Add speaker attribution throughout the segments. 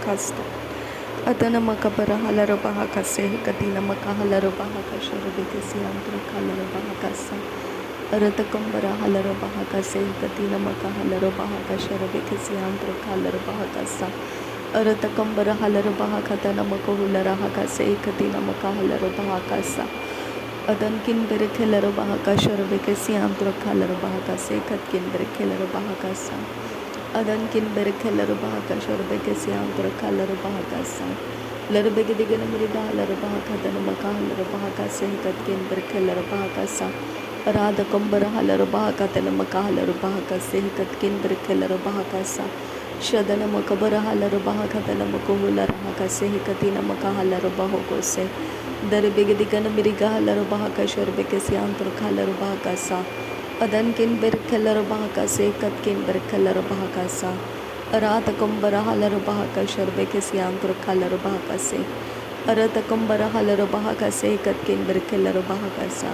Speaker 1: Kasta Adana Makabara Halara Bahaka Se Katina Makahalara Bahaka Sharabekasi Andra Kalara Bahakasa Aratakumbara Halara Bahaka Se Katina Makahalara Bahaka Sharabekasi Andra Kalara Bahakasa Aratakumbara Halara Bahakatana Makohulara Hakase Katina Makahalara Bahakasa Adankin Berekelara Bahaka Sharabekasi Andra Kalara Bahakase Katkin Berekelara Bahakasa Adankin Berekelara Bahaka Sharabekasi Andra Kalara Bahakasa Larbegadigan Mirida Lara Bahakatana Makahalara Bahakase Katkin Berekelara Bahakasa Radha Kumbara Halara Bahakatana Makahalara Bahakase Katkin Berekelara Bahakasa Shadana Makabara Halara Bahakatana Makohulara Hakase Katina Makahalara Bahokose Darabegadigan Miriga Halara Bahaka Sharbekasi Andra Kalara Bahakasa Adankin Berkelara Bahakase Katkin Berkelara Bahakasa Arata Kumbara Halara Bahaka Sharbekasi Andra Kalara Bahakase Arata Kumbara Halara Bahakase Katkin Berkelara Bahakasa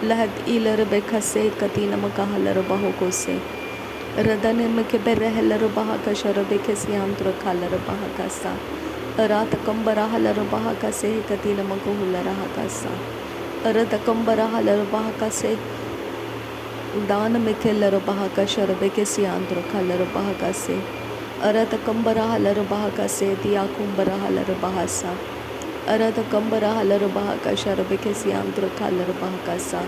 Speaker 1: Lahat Ilara Bekase Katina Makahalara Bahokose Radane Mekebere Helara Bahaka Sharabekasi Andra Kalara Bahakasa Arata Kumbara Halara Bahakase Katina Makohulara Hakasa Arata Kumbara Halara Bahakase Dana Mekelara Bahaka Sharabekasi Andra Kalara Bahakase Arata Kumbara Halara Bahakase Diakumbara Halara Bahasa Arata Kumbara Halara Bahaka Sharabekasi Andra Kalara Bahakasa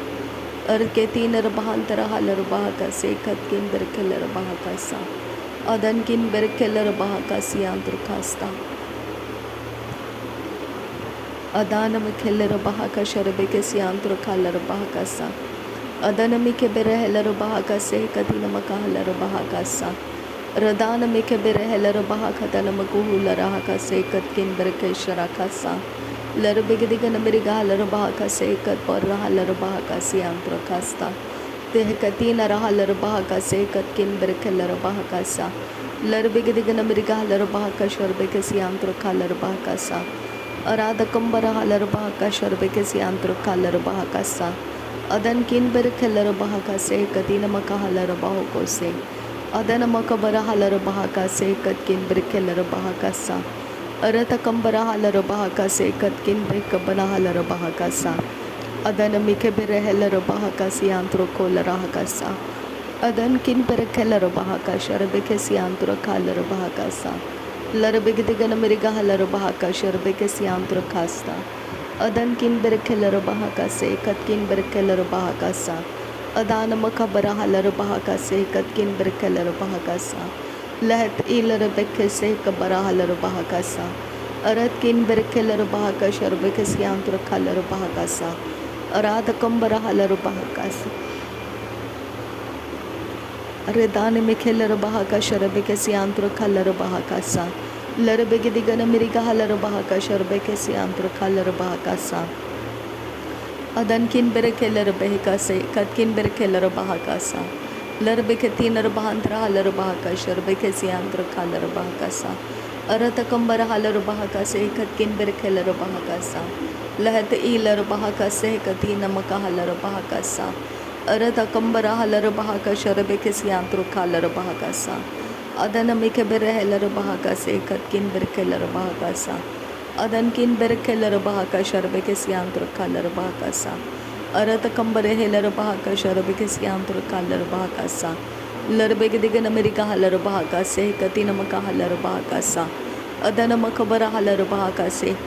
Speaker 1: Arketina Bahantara Halara Bahakase Katkin Berkelara Bahakasa Adankin Berkelara Bahakasi Andra Kasta Adana Mekelara Bahaka Sharabekasi Andra Kalara Bahakasa Adana Mikebere Helara Bahakase Katina Makahalara Bahakasa Radana Mikebere Helara Bahakatana Makuhulara Hakase Katkin Berekeshara Kasa Larbegadigan Ameriga Halara Bahakase Katpara Halara Bahakasi Andra Kasta Tehkatina Rahalara Bahakase Katkin Berekelara Bahakasa Larbegadigan Ameriga Halara Bahakashar Bekasi Andra Kalara Bahakasa Arada Kumbara Halara Bahakashar Bekasi Andra Kalara Bahakasa Adankin Berekelara Bahakase Katina Makahalara Bahokose Adana Makabara Halara Bahakase Katkin Berekelara Bahakasa Arata Kumbara Halara Bahakase Katkin Berekabana Halara Bahakasa Adana Mikebere Helara Bahakasi Antro Kolara Hakasa Adankin Berekelara Bahakashar Bekasi Andra Kalara Bahakasa Larabegadigan Ameriga Halara Bahakashar Bekasi Andra Kasta Adankin Berekelara Bahakase Katkin Berekelara Bahakasa Adana Makabara Halara Bahakase Katkin Berekelara Bahakasa Lahat Ilara Bekase Kabara Halara Bahakasa Aratkin Berekelara Bahakashar Bekasi Andra Kalara Bahakasa Arada Kumbara Halara Bahakasa Redane Mekelara Bahakashar Bekasi Andra Kalara Bahakasa Larabegadigan Ameriga Halara Bahakashar Bekasi Andra Kalara Bahakasa Adankin Berekelara Behekase Katkin Berekelara Bahakasa Larbekatina Bahantra Halara Bahakashar Bekasi Andra Kalara Bahakasa Arata Kumbara Halara Bahakase Katkin Berekelara Bahakasa Lahat Ilara Bahakase Katina Makahalara Bahakasa Arata Kumbara Halara Bahakashar Bekasi Andra Kalara Bahakasa Adana Mikebere Helara Bahakase Katkin Berekelara Bahakasa Adankin Berekelara Bahakashar Bekasi Andra Kalara Bahakasa Arata Kumbare Helara Bahakashar Bekasi Andra Kalara Bahakasa Larbegadigan Ameriga Halara Bahakase Katina Makahalara Bahakasa Adana Makabara Halara Bahakase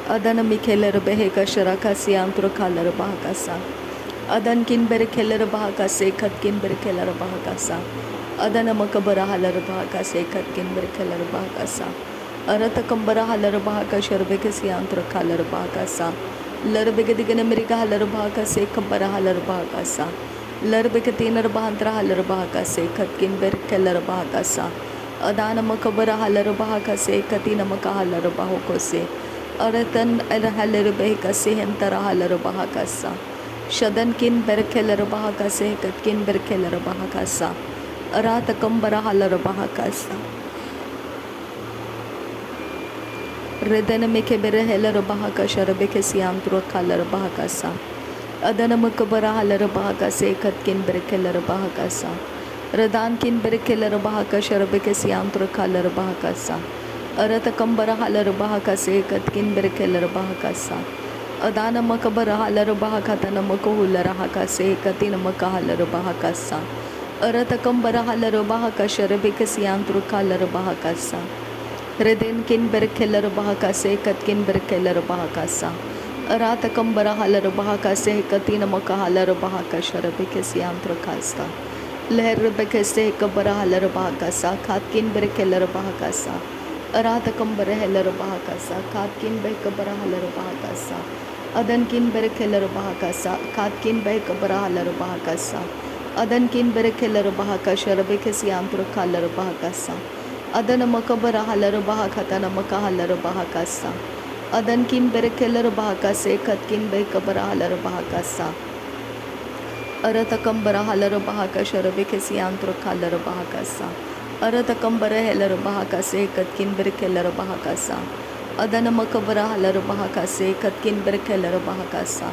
Speaker 1: Adana Mikelara Beheka Sharakasi Andra Kalara Bahakasa Adankin Berekelara Bahakase Katkin Berekelara Bahakasa Adana Makabara Halara Bahakase Katkin Berekelara Bahakasa Arata Kumbara Halara Bahakashar Bekasi Andra Kalara Bahakasa Larbegadigan Ameriga Halara Bahakase Kumbara Halara Bahakasa Larbekatina Bahantra Halara Bahakase Katkin Berekelara Bahakasa Adana Makabara Halara Bahakase Katina Makahalara Bahokose Aratan Halara Behekase Hentara Halara Bahakasa Shadankin Berekelara Bahakase Katkin Berekelara Bahakasa Arata Kumbara Halara Bahakasa Redana Mekebere Helara Bahakashar Bekasi Andra Kalara Bahakasa Adana Makabara Halara Bahakase Katkin Berekelara Bahakasa Radan kin berkeler bahaka şarabeke siantro kalar bahakasa. Arata kambara halar bahakase katkin berkeler bahakasa. Adana makabara halar bahakatana makohular hakase katina makahalar bahakasa. Arata kambara halar bahaka şarabeke siantro kalar bahakasa. Reden kin berkeler bahakase katkin berkeler bahakasa. Arata kambara halar bahakase katina makahalar bahaka şarabeke siantro kasta. लहर बेकसे cover huller बहकसा खातकिन बेरकेलर बहकसा अरात कंबर हेलर बहकसा खातकिन बे cover huller बहकसा अदन किन बेरकेलर बहकसा खातकिन बे cover huller बहकसा अदन किन बेरकेलर बहकशर बेकसी आंतर खालर बहकसा अदन मकबर huller बहकतन मका huller बहकसा अदन किन बेरकेलर बहकसे खतकिन बे कबर हलर बहकसा अरत कंबरा हलर बहाका शरबे के सियांत्र खालर बहाकासा अरत कंबर हेलर बहाका से कतकिन बिरकेलर बहाकासा अदन मकबरा हलर बहाका से कतकिन बिरकेलर बहाकासा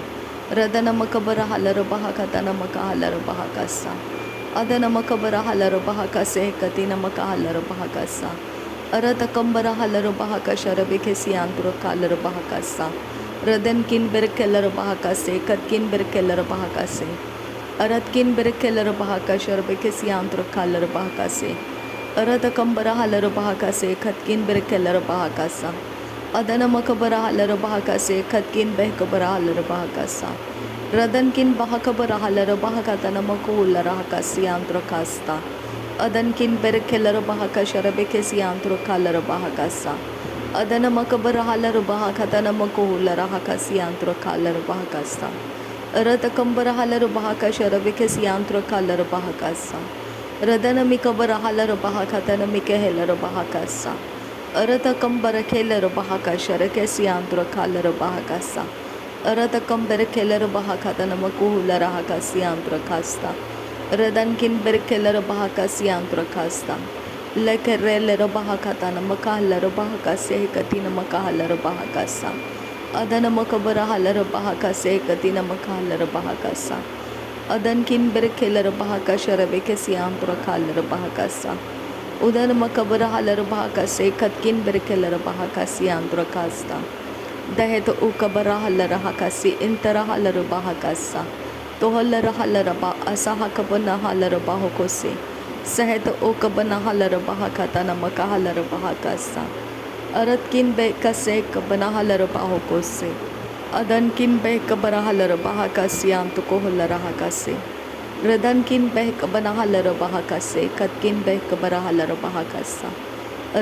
Speaker 1: रदन मकबरा हलर बहाका तन मका हलर बहाकासा अदन मकबरा हलर बहाका से कतिन मका हलर बहाकासा अरत कंबरा हलर बहाका शरबे के सियांत्र खालर बहाकासा रदन किन बिरकेलर बहाका से कतकिन बिरकेलर बहाका से अरत किन बेरकेलर बहाका शरबे के सियांत्र खालर बहाका से अरत कंबरा हलर बहाका से खतकिन बेरकेलर बहाका सा अदन मकबरा हलर बहाका से खतकिन बहकबरा हलर बहाका सा रदन किन बहाकबरा हलर बहाका तन मकुलर हका सियांत्र खास्ता अदन किन बेरकेलर बहाका शरबे के सियांत्र खालर बहाका सा अदन मकबरा हलर बहाका तन मकुलर हका सियांत्र खालर बहाका सा रत कंबर हलर बहाका शरबे के सियांत्र खालर बहाकासा रदन मिकबर हलर बहाका तन मिकहेलर बहाकासा अरत कंबर खेलर बहाका शर के सियांत्र खालर बहाकासा अरत कंबर खेलर बहाका तन मकुहुलर हका सियांत्र खास्ता रदन किन बर खेलर बहाका सियांत्र खास्ता लकरेलर बहाका तन मकाहलर बहाका से कतिन मकाहलर बहाकासा अदन मकबर हलर बहाका से कतिन मकाहलर बहाकासा अदन किन बेरकेलर बहाका शरबे के सियांत्र खालर बहाकासा उदन मकबर हलर बहाका से कतकिन बेरकेलर बहाका सियांत्र खास्ता दहेत उकबर हलर हकासी इंतर हलर बहाकासा तो हलर हलर बा असा हकबन हलर बाहोको से सहत उकबन हलर बहाका तना मका हलर बहाकासा अरत किन बे कसे कबना हलर बाहोको से अदन किन बह कबरा हलर बहाका सियांत को हलर हका से रदन किन बह कबना हलर बहाका से कतकिन बह कबरा हलर बहाका सा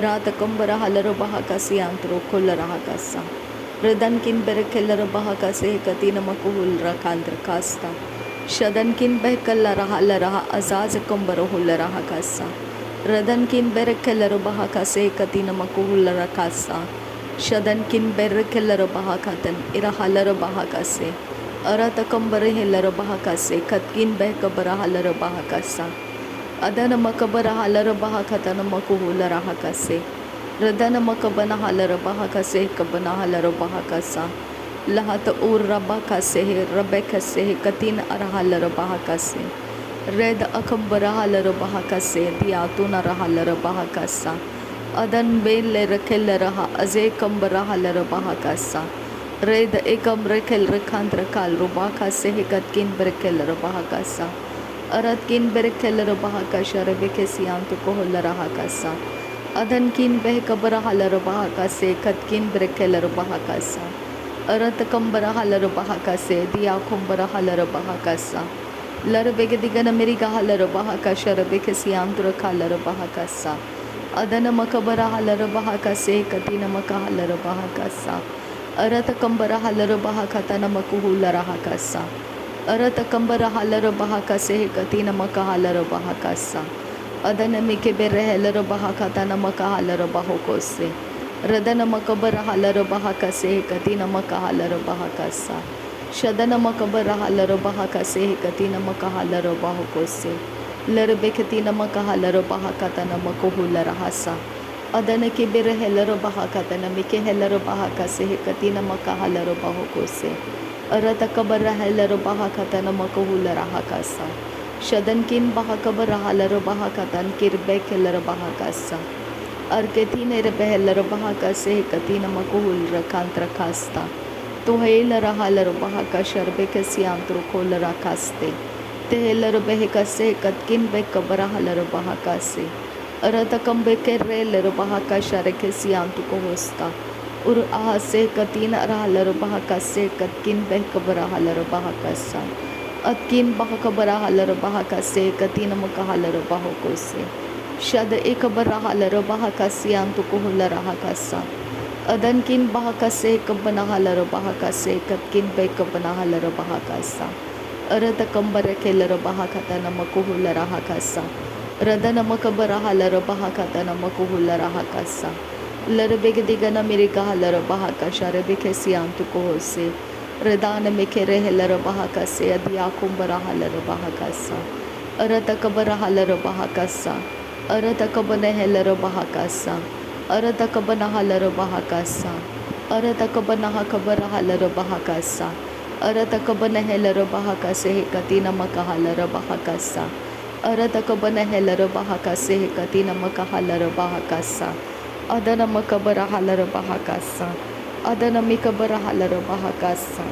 Speaker 1: रात कंबरा हलर बहाका सियांत रो खुलर हका सा रदन किन बर खेलर बहाका से कतिन मकुहुल रकांद्र कास्ता शदन किन बह कल्लर हलर अजाज कंबर हुलर हका सा रदन किन बर खेलर बहाका से कतिन मकुहुल रकासा शदन किन बर खेलर बहाका तन इरा हलर बहाका से अरत कंबर हेलर बहाका से कतकिन बह कबर हलर बहाका सा अदन मकबर हलर बहाका तन मकुहुल रहाका से रदन मकबन हलर बहाका से कबना हलर बहाका सा लहत उर रबाका से रबेक से कतिन अरहलर बहाका से रेद अकबर हलर बहाका से दियातुन रहलर बहाका सा अदन बेल रखेल रहा अजे कंबर हलर बहाका सा रेद एकम रखेल रखांत रखाल रुबाका से कतकिन बरकेल बहाका सा अरत किन बरकेल बहाका शरबे के सियांत को हलर बहाका सा अदन किन बह कबर हलर बहाका से कतकिन बरकेल बहाका सा अरत कंबर हलर बहाका से दिया कुंबर हलर बहाका सा लर बेगदिगन मेरी हलर बहाका शरबे के सियांत्र खालर बहाका सा अदन मकबर हलर बहाका से कतिन मका हलर बहाका सा अरत कंबर हलर बहाका तन मकुहुलर हका सा अरत कंबर हलर बहाका से कतिन मका हलर बहाका सा अदन मिके बेरहलर बहाका तन मका हलर बहोको से रदन मकबर हलर बहाका से कतिन मका हलर बहाका सा शदन मकबर हलर बहाका से कतिन मका हलर बहोको से लर बेकतिन मका हलर बहाका तन मकुहुलर हसा अदन के बेरहलर बहाका तन मिके हलर बहाका से कतिन मका हलर बहोको से अरत कबर हलर बहाका तन मकुहुलर हका सा Shadankin bahakabara halaro bahakatan kirbe keller bahakasa. Arketine rebeheller bahakase katina makuhul rakantra kasta. Tuhela rahalar bahaka sharbe kesiantru kolara kaste. Teheller behekase katkin bekabara halar bahakase. Aratakam bekerreller bahaka sharekesiantu kohosta. Ur ahase katina rahalar bahakase katkin bekabara halar bahakasa. Atkin bahakabara halar bahakase katina makahalar bahokose. Shad ekabara halar bahakasiantu kohulara hakasa. Adankin bahakase kabana halar bahakase katkin bekabana halar bahakasa. Aratakambara keller bahakata namakuhulara hakasa. Radana makabara halar bahakata namakuhulara hakasa. Larbegdigana mirika halar bahakasha rebekesiantu kohose. Redana mekere heller bahakase adiakumbara halar bahakasa. Aratakabara halar bahakasa. Aratakabana heller bahakasa. Aratakabana halar bahakasa. Aratakabana hakabara halar bahakasa. Aratakabana heller bahakase katina makahalar bahakasa. Aratakabana heller bahakase katina makahalar bahakasa. Adana makabara halar bahakasa. Adana mikabara halar bahakasa.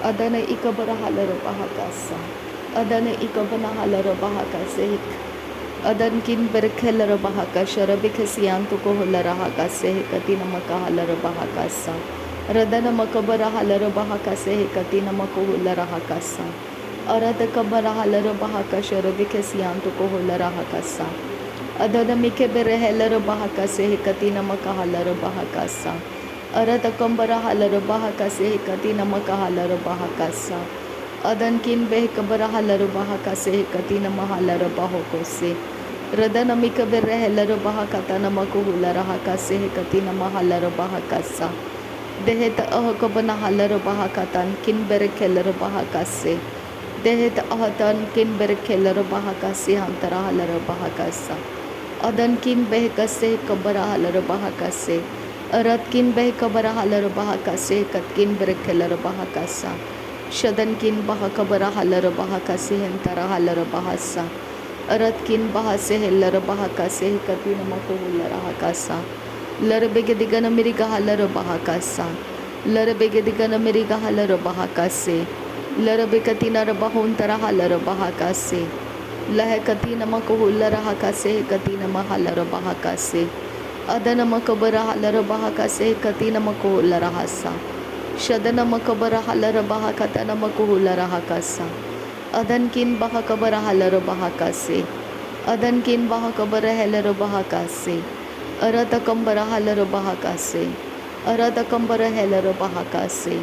Speaker 1: Adana ikabara halar bahakasa. Adana ikabana halar bahakase. Adankin berkeller bahakasha rabikasiantu kohulara hakase katina makahalar bahakasa. Radana makabara halar bahakase katina makuhulara hakasa. Aratakabara halar bahakasha rabikasiantu kohulara hakasa. Adana mikebere heller bahakase katina makahalar bahakasa. Aratakambara halar bahakase katina makahalar bahakasa. Adankin behkabara halar bahakase katina mahalar bahokose. Radana mikabere heller bahakatana makuhulara hakase katina mahalar bahakasa. Dehet ahakabana halar bahakatan kin berekeller bahakase. Dehet ahatan kin berekeller bahakase hantara halar bahakasa. Adankin behkase kabara halar bahakase. Aratkin behkabara halar bahakase katkin berekeller bahakasa. Shadankin bahakabara halar bahakase hantara halar bahasa. Aratkin bahase heller bahakase katina makuhulara hakasa. Larbegdigana miriga halar bahakasa. Larbegdigana miriga halar bahakase. Larbekatina rabahuntara halar bahakase. Lahekatina makuhulara hakase katina mahalar bahakase. Adana makabara halar bahakase katina makuhulara hasa. Shadana makabara halar bahakatana makuhulara hakasa. Adankin bahakabara halar bahakase. Adankin bahakabara heller bahakase. Aratakambara halar bahakase. Aratakambara heller bahakase.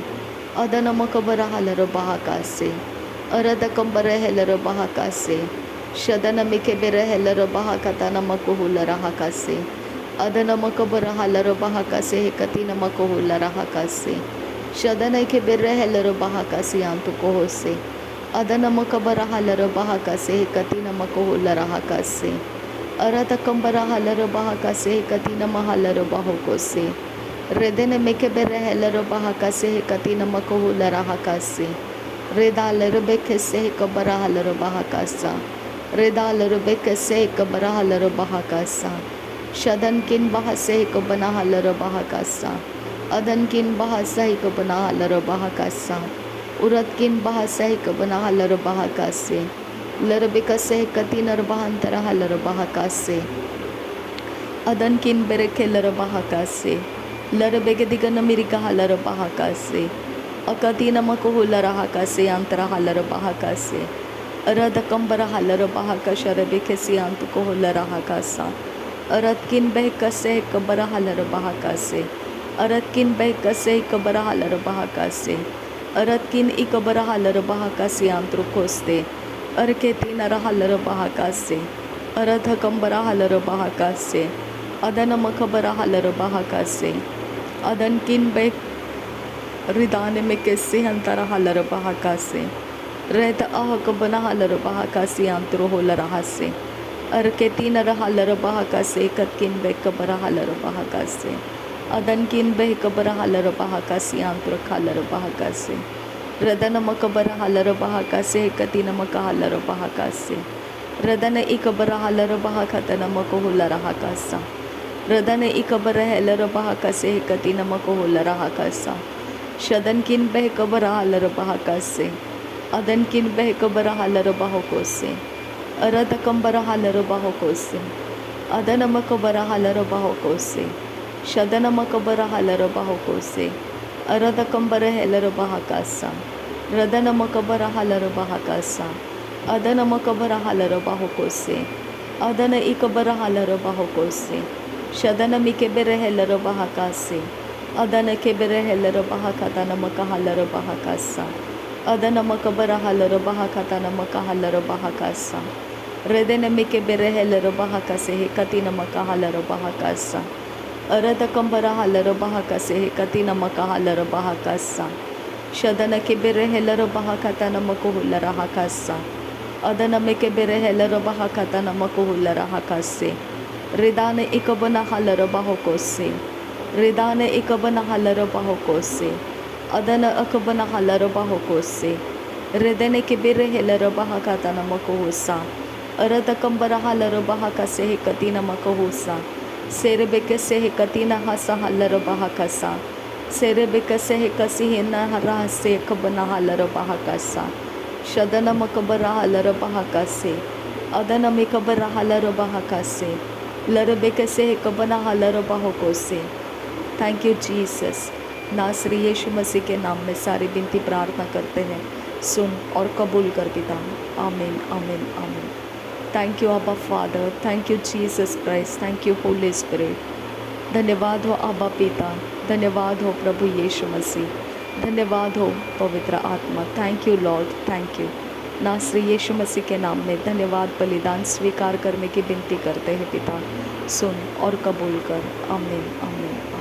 Speaker 1: Adana makabara halar bahakase. Aratakambara heller bahakase. Shadana mikebere heller bahakatana makuhulara hakase. Adana makabara halar bahakase katina makuhulara hakase. Shadana kebere heller bahakase antu kohose. Adana makabara halar bahakase katina makuhulara hakase. Aratakambara halar bahakase katina mahalar bahokose. Redene mekebere heller bahakase katina makuhulara hakase. Redaler bekese kabara halar bahakasa. Redaler bekese kabara halar bahakasa. Shadankin bahase kabana halar bahakasa. Adankin bahasai kabana halar bahakasa. Uratkin bahasai kabana halar bahakase. Larbekase katinar bahantara halar bahakase. Adankin berekeller bahakase. Larbegdigana mirika halar bahakase. Akatina makuhulara hakase antara halar bahakase. Aradakambara halar bahakasha rebekesi antu kohulara hakasa. Aratkin behkase kabara halar bahakase. Aratkin behkase kabara halar bahakase. Aratkin ikabara halar bahakase antru koste. Arketina halar bahakase. Arathakambara halar bahakase. Adana makabara halar bahakase. Adankin beh ridane में कैसे हंतरा hauler बहाका से रहता आहक बना hauler बहाका से अंतरो holer हासे अर के तीन hauler बहाका से कतकिन बे cover hauler बहाका से अदन किन बे कबर हालर बहाका से अंतर खालर बहाका से रदन मकबर हालर बहाका से कति नमक हालर बहाका से रदन इकबर हालर बहाका तनमक हुलर हाकासा रदन इकबर हेलर बहाका से कति नमक हुलर हाकासा शदन किन बह कबर हालर बहाका से अदन किन बह कबर हालर बहाको से अरद कंबर हालर बहाको से अदन मकबर हालर बहाको से शदन मकबर हालर बहाको से अरद कंबर हेलर बहाकासा रदन मकबर हालर बहाकासा अदन मकबर हालर बाहोको से अदन इकबर हालर बाहोको से शदन मिकेबर हेलर बहाका से अदन केबर हेलर बहाकाता नमक हालर बहाकासा अदन मकबर हालर बहाकाता नमक हालर बहाकासा रदन मिकेबर हेलर बहाका से हे कति नमक हालर बहाकासा अरद कंबर हालर बहाका से हे कति नमक हालर बहाकासा शदन केबर हेलर बहाकाता नमक हुलर हाकासा अदन मेके बेरे हेलर बहाकाता नमक हुलर हाकासे रिदान इकबन हालर बाहोकोसे रिदान इकबन हालर बाहोकोसे अदन अकबन हालर बाहोकोसे रिदन के बेरे हेलर बहाकाता नमक होसा अरद कंबर हालर बहाकासे हे कति नमक होसा सेर बेके से हे कति न हासा हालर बहाकासा सेर बेके से हे कसी हे न हरा से कबन हालर बहाकासा शदन मकबर हालर बहाका से अदन मिकबर हालर बहाका से लरबे से कबन हालर बहाको से। Thank you Jesus. नासरी यीशु मसीह के नाम में सारी विनती प्रार्थना करते हैं, सुन और कबूल कर पिता। आमीन आमीन आमीन। थैंक यू आबा father, thank you Jesus Christ, thank you Holi spirit. धन्यवाद हो आबा पिता, धन्यवाद हो प्रभु यीशु मसीह, धन्यवाद हो पवित्र आत्मा। Thank you Lord, thank you. नासरी यीशु मसीह के नाम में धन्यवाद बलिदान स्वीकार करने की विनती करते हैं पिता, सुन और कबूल कर। आमीन आमीन।